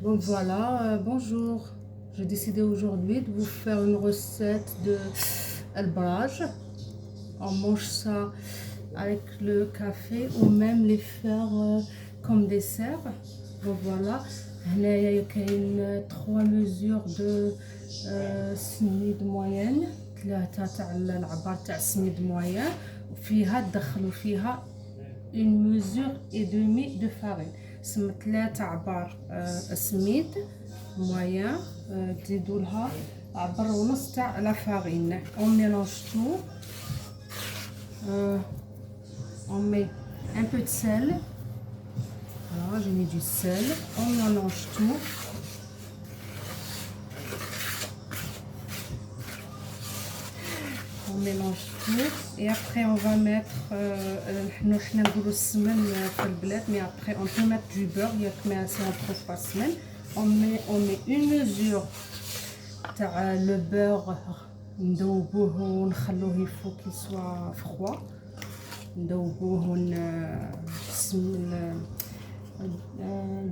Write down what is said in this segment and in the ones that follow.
Bon voilà, bonjour. J'ai décidé aujourd'hui de vous faire une recette de albrage. On mange ça avec le café ou même les faire comme dessert. Bon voilà, هنايا كاين 3 mesures de سميد moyenne، 3 تاع العبار تاع سميد moyen، وفيها تدخلوا فيها une mesure et demie de farine. سم 3 عبار سميد moyen، تزيدوا لها عبر ونص تاع لا farine. On mélange tout. On met un peu de sel. Voilà, j'ai mis du sel. On mélange tout. On mélange tout et après on va mettre mais après on peut mettre du beurre. Si on trouve pas semaine, on met une mesure تاع le beurre ندوبوه ونخلوه il faut qu'il soit froid. ندوبوه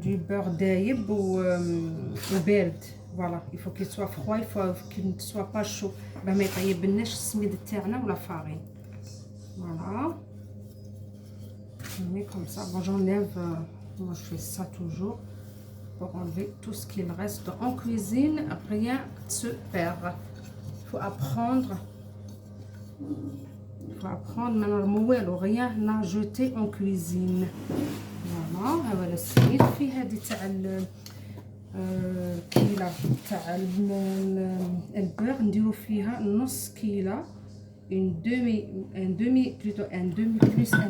du beurre دايب وبارد. Voilà, il faut qu'il soit froid, il faut qu'il ne soit pas chaud. ما يطيبلناش السميد تاعنا ولا farine. Voilà. On met comme ça. Bon, j'enlève, moi je fais ça toujours pour enlever tout ce qu'il reste en cuisine. Rien ne se perd. Il faut apprendre. maintenant rien n'a jeté en cuisine. Voilà. هذا السميد فيه هذه تاع كيلة تاع البيض نديرو فيها نص كيلة un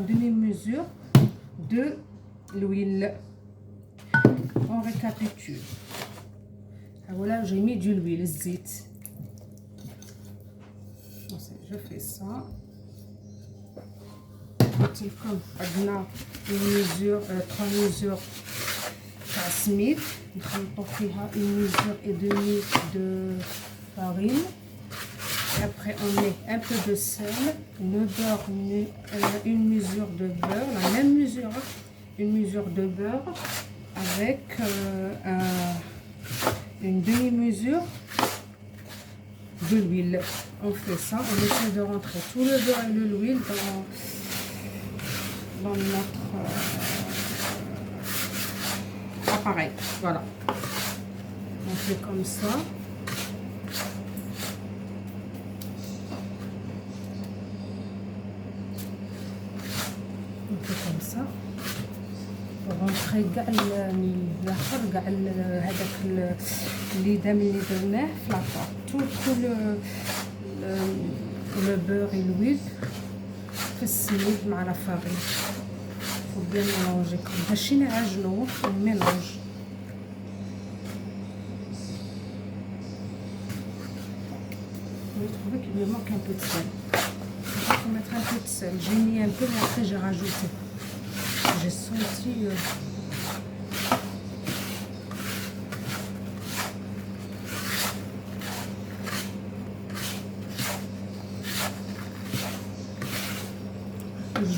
demi mesure de l'huile. On récapitule. Voilà, j'ai mis de l'huile, الزيت. Je fais ça. comme عندنا trois mesures تاع سميد نخلطوا فيها une mesure et demie de farine. Et après on met un peu de sel, le beurre, une mesure de beurre, la même mesure, une mesure de beurre avec une demi-mesure de l'huile. On fait ça, on essaie de rentrer tout le beurre et l'huile dans notre appareil. Voilà, on fait comme ça. On fait comme ça pour rentrer كاع الاخر كاع هذاك اللي دام اللي درناه في لاطا tout le beurre et l'huile في السميد مع لا farine. faut bien mélanger ماشي نعجنو mélange. Je trouvais qu'il me manque un peu de sel. Il faut mettre un peu de sel. J'ai mis un peu, mais après j'ai rajouté. J'ai senti.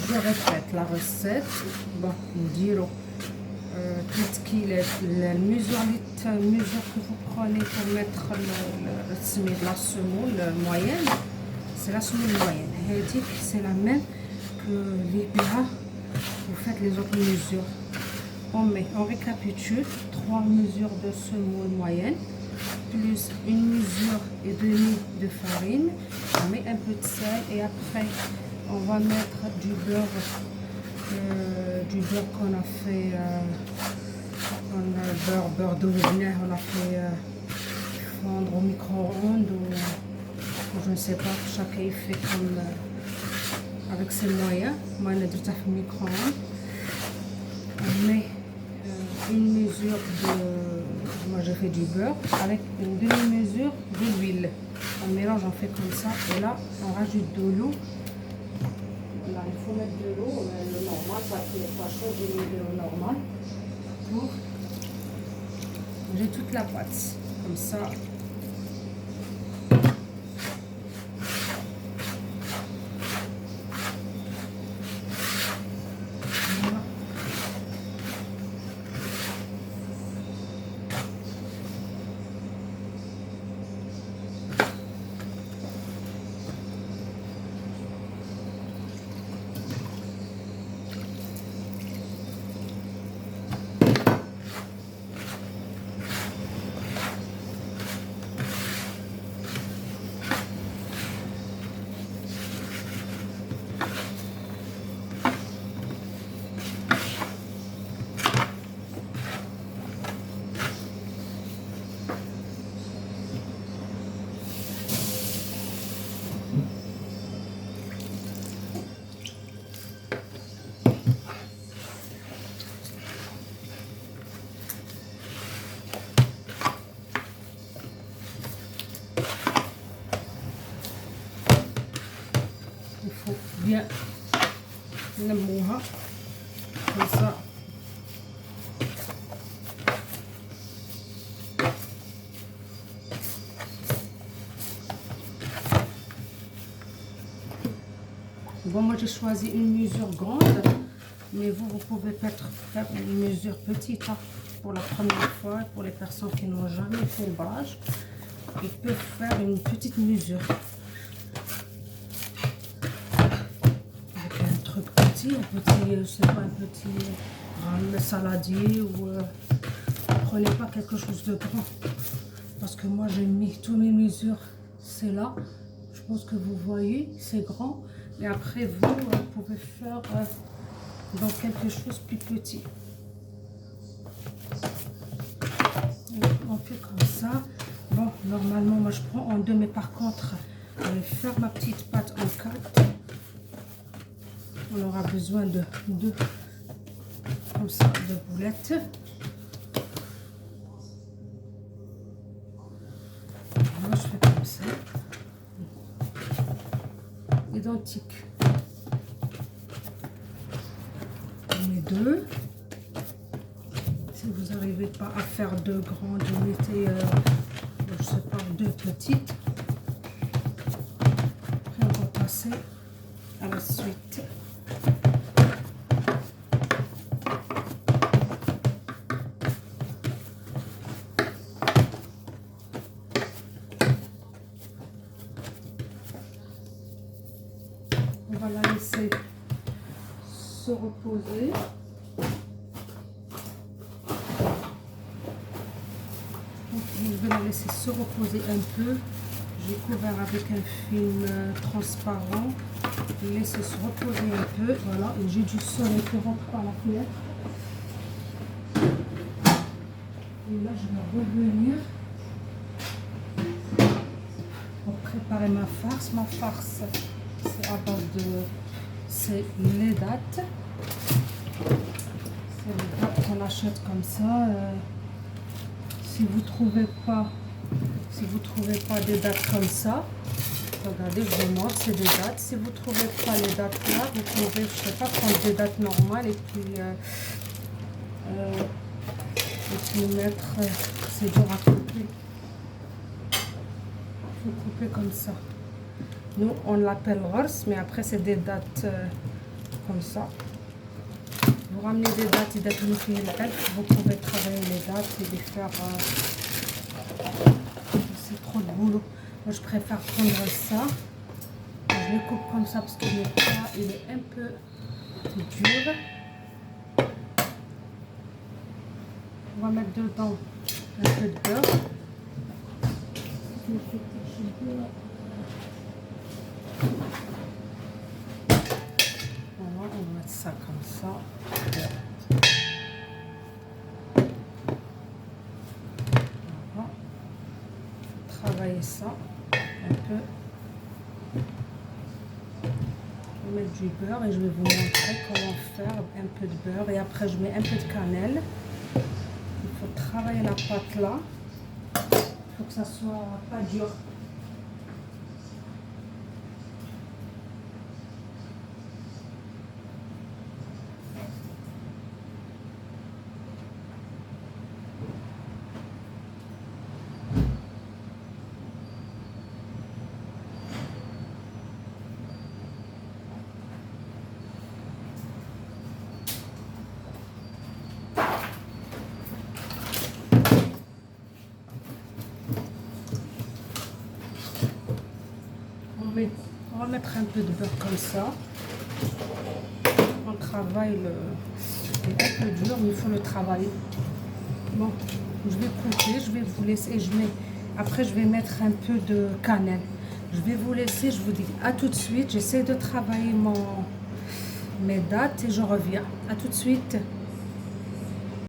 Je répète la recette. Bon, نديرو la mesure que vous prenez pour mettre la semoule moyenne. C'est la semoule moyenne. C'est la même que les plats. Vous faites les autres mesures. On récapitule 3 mesures de semoule moyenne plus une mesure et demie de farine. On met un peu de sel et après on va mettre du beurre qu'on a fait beurre de vinaigre, on a fait fondre au micro-ondes ou je ne sais pas, chacun il fait comme avec ses moyens. Moi on a déjà fait micro-ondes. On met une mesure de, moi j'ai fait du beurre avec une demi-mesure de l'huile. On mélange, on fait comme ça et là on rajoute de l'eau. Là, il faut mettre de l'eau, le normal, parce qu'il n'est pas chaud, j'ai mis de l'eau normale. J'ai toute la pâte, comme ça. Voilà. bien نلموها comme ça. Bon, moi j'ai choisi une mesure grande, mais vous pouvez peut-être faire une mesure petite hein, pour la première fois. Pour les personnes qui n'ont jamais fait le brage, ils peuvent faire une petite mesure. Avec un truc petit, je sais pas, un petit saladier ou prenez pas quelque chose de grand. Parce que moi j'ai mis tous mes mesures, c'est là. Je pense que vous voyez, c'est grand. Et après, vous pouvez faire dans quelque chose plus petit. On fait comme ça. Bon, normalement, moi, je prends en 2, mais par contre, je vais faire ma petite pâte en 4. On aura besoin de 2, comme ça, de boulettes. Moi, je fais comme ça. Identique. Les 2. Si vous n'arrivez pas à faire 2 grandes, mettez, je sais pas, 2 petites. Après, on va passer à la suite. On va la laisser se reposer. Donc, je vais la laisser se reposer un peu. J'ai couvert avec un film transparent. Laisser se reposer un peu. Voilà, et j'ai du soleil qui rentre par la fenêtre. Et là, je vais revenir pour préparer ma farce. Ma farce, c'est à base de... c'est les dattes. C'est les dattes qu'on achète comme ça. Si vous trouvez pas des dattes comme ça, regardez, je vous montre, c'est des dattes. Si vous trouvez pas les dattes là, vous pouvez, je sais pas, prendre des dattes normales et puis mettre, c'est dur à couper. Il faut couper comme ça. Nous, on l'appelle rors, mais après, c'est des dattes comme ça. Vous ramenez des dates et vous pouvez travailler les dates et les faire. C'est trop de boulot. Moi, je préfère prendre ça. Je les coupe comme ça parce qu'il est un peu dur. On va mettre dedans un peu de beurre. Voilà, on va mettre ça comme ça. Voilà. Travailler ça un peu. Je vais mettre du beurre et je vais vous montrer comment faire un peu de beurre. Et après, je mets un peu de cannelle. Il faut travailler la pâte là. Il faut que ça soit pas dur. On va mettre un peu de beurre comme ça. On travaille il est un peu dur, mais il faut le travailler. Bon, je vais couper, je vais vous laisser. Après, je vais mettre un peu de cannelle. Je vais vous laisser, je vous dis à tout de suite. J'essaie de travailler mes dates et je reviens. À tout de suite.